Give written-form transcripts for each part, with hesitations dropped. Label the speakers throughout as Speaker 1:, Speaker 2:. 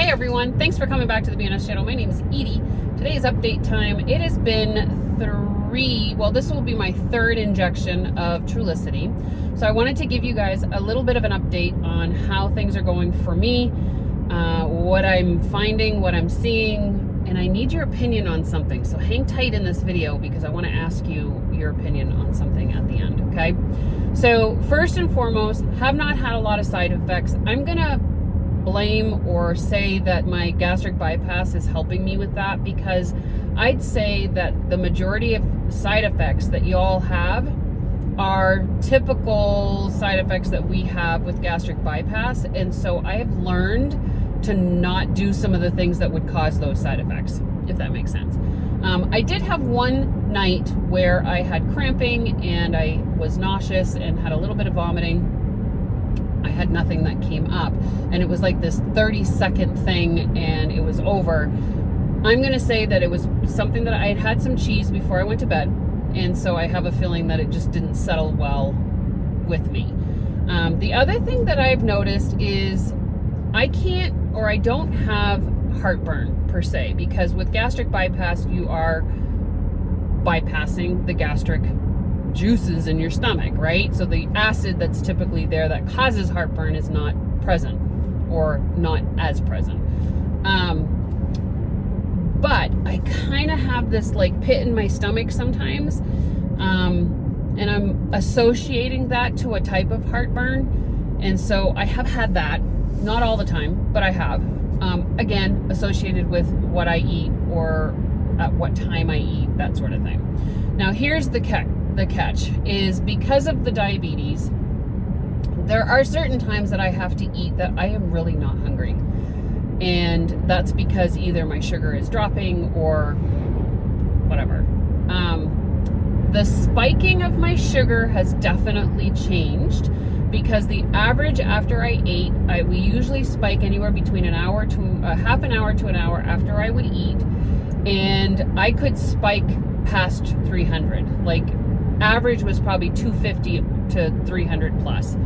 Speaker 1: Hey everyone, thanks for coming back to the BNS channel. My name is Edie. Today's update time. It has been this will be my third injection of Trulicity. So I wanted to give you guys a little bit of an update on how things are going for me, what I'm finding, what I'm seeing, and I need your opinion on something. So hang tight in this video because I want to ask you your opinion on something at the end, okay? So first and foremost, have not had a lot of side effects. I'm gonna blame or say that my gastric bypass is helping me with that, because I'd say that the majority of side effects that you all have are typical side effects that we have with gastric bypass, and so I have learned to not do some of the things that would cause those side effects, if that makes sense. I did have one night where I had cramping and I was nauseous and had a little bit of vomiting. I had nothing that came up, and it was like this 30-second thing and it was over. I'm gonna say that it was something that I had had some cheese before I went to bed, and so I have a feeling that it just didn't settle well with me. The other thing that I've noticed is I don't have heartburn per se, because with gastric bypass you are bypassing the gastric juices in your stomach, right? So the acid that's typically there that causes heartburn is not present, or not as present. But I kind of have this like pit in my stomach sometimes, and I'm associating that to a type of heartburn, and so I have had that, not all the time, but I have, again, associated with what I eat or at what time I eat, that sort of thing. Now here's the catch is, because of the diabetes, there are certain times that I have to eat that I am really not hungry, and that's because either my sugar is dropping or whatever. The spiking of my sugar has definitely changed, because the average after I ate, we usually spike anywhere between an hour to half an hour to an hour after I would eat, and I could spike past 300. Like, average was probably 250 to 300 plus.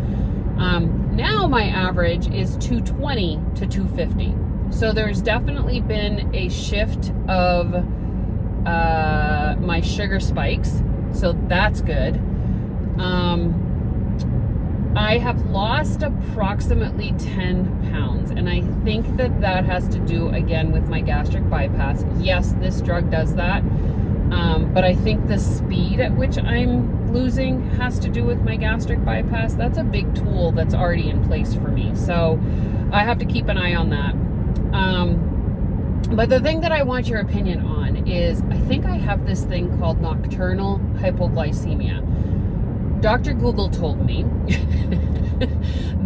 Speaker 1: Now my average is 220 to 250. So there's definitely been a shift of my sugar spikes. So that's good. I have lost approximately 10 pounds, and I think that that has to do, again, with my gastric bypass. Yes, this drug does that. But I think the speed at which I'm losing has to do with my gastric bypass. That's a big tool that's already in place for me. So I have to keep an eye on that. But the thing that I want your opinion on is, I think I have this thing called nocturnal hypoglycemia. Dr. Google told me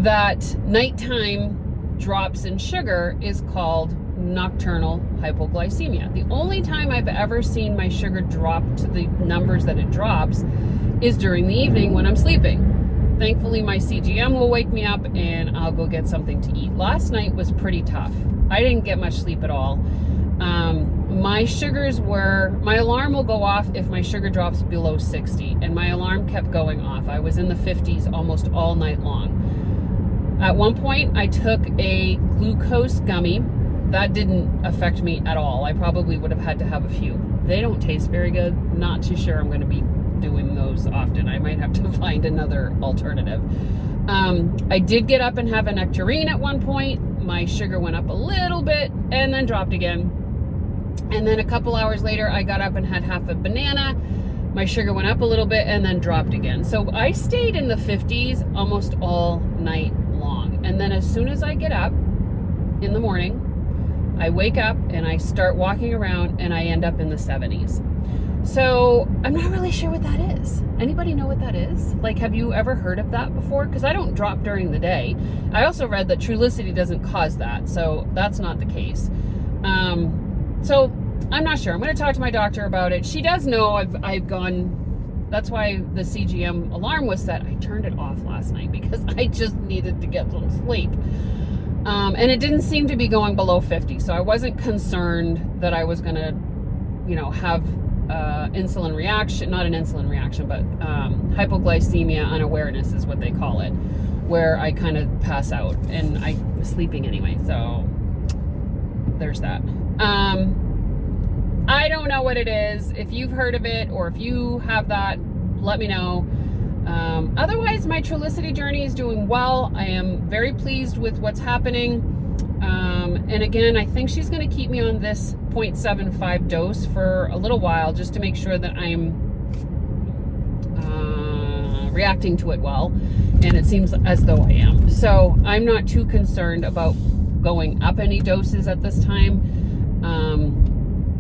Speaker 1: that nighttime drops in sugar is called nocturnal hypoglycemia. The only time I've ever seen my sugar drop to the numbers that it drops is during the evening when I'm sleeping. Thankfully, my CGM will wake me up and I'll go get something to eat. Last night was pretty tough. I didn't get much sleep at all. My alarm will go off if my sugar drops below 60, and my alarm kept going off. I was in the 50s almost all night long. At one point, I took a glucose gummy. That didn't affect me at all. I probably would have had to have a few. They don't taste very good. Not too sure I'm going to be doing those often. I might have to find another alternative. I did get up and have a nectarine at one point. My sugar went up a little bit and then dropped again. And then a couple hours later, I got up and had half a banana. My sugar went up a little bit and then dropped again. So I stayed in the 50s almost all night long. And then as soon as I get up in the morning, I wake up and I start walking around and I end up in the 70s. So I'm not really sure what that is. Anybody know what that is? Like, have you ever heard of that before? Because I don't drop during the day. I also read that Trulicity doesn't cause that, so that's not the case. So I'm not sure. I'm going to talk to my doctor about it. She does know I've gone. That's why the CGM alarm was set. I turned it off last night because I just needed to get some sleep. And it didn't seem to be going below 50, so I wasn't concerned that I was going to, have insulin reaction, not an insulin reaction, but hypoglycemia unawareness is what they call it, where I kind of pass out, and I was sleeping anyway, so there's that. I don't know what it is. If you've heard of it or if you have that, let me know. Otherwise, my Trulicity journey is doing well. I am very pleased with what's happening. And again, I think she's going to keep me on this 0.75 dose for a little while just to make sure that I'm reacting to it well. And it seems as though I am. So I'm not too concerned about going up any doses at this time.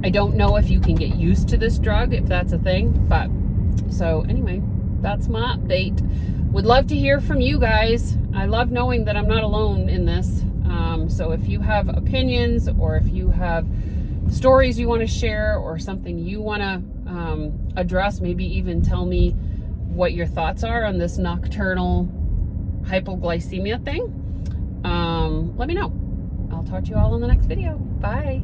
Speaker 1: I don't know if you can get used to this drug, if that's a thing. But so anyway, that's my update. Would love to hear from you guys. I love knowing that I'm not alone in this. So if you have opinions or if you have stories you want to share or something you want to address, maybe even tell me what your thoughts are on this nocturnal hypoglycemia thing, let me know. I'll talk to you all in the next video. Bye.